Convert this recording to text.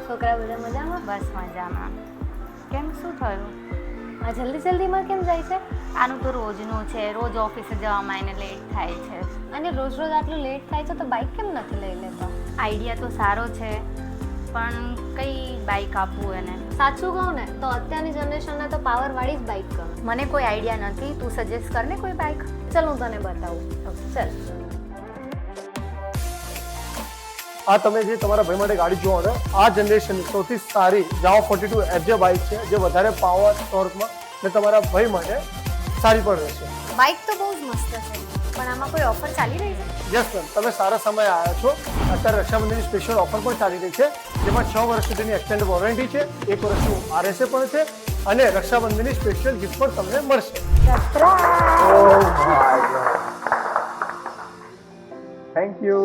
છોકરા બધા મજામાં? બસ મજામાં. કેમ શું થયું? આ જલ્દીમાં કેમ જાય છે? આનું તો રોજનું છે, રોજ ઓફિસે જવામાં એને લેટ થાય છે. અને રોજ આટલું લેટ થાય છે તો બાઇક કેમ નથી લઈ લેતો? આઈડિયા તો સારો છે, પણ કઈ બાઇક આપવું એને? સાચું કહું ને તો અત્યારની જનરેશનને તો પાવરવાળી જ બાઇક ગમે. મને કોઈ આઈડિયા નથી, તું સજેસ્ટ કર ને કોઈ બાઇક. ચાલ હું તને બતાવું. ચાલ. આ તમે જે તમારા ભાઈ માટે ગાડી જોવો ને, આ જનરેશનની સૌથી સારી જાવા 42 FJ બાઇક છે, જે વધારે પાવર ટોર્કમાં ને તમારા ભાઈ માટે સારી પણ રહેશે. બાઇક તો બહુ જ મસ્ત છે, પણ આમાં કોઈ ઓફર ચાલી રહી છે? યસ મેમ, તમે સારા સમયે આવ્યા છો. અત્યારે રક્ષાબંધનની સ્પેશિયલ ઓફર પણ ચાલી રહી છે, જેમાં 6 વર્ષ સુધીની એક્સટેન્ડ વોરંટી છે, 1 વર્ષનું RSA પણ છે અને રક્ષાબંધનની સ્પેશિયલ ગિફ્ટ પણ તમને મળશે. Thank you.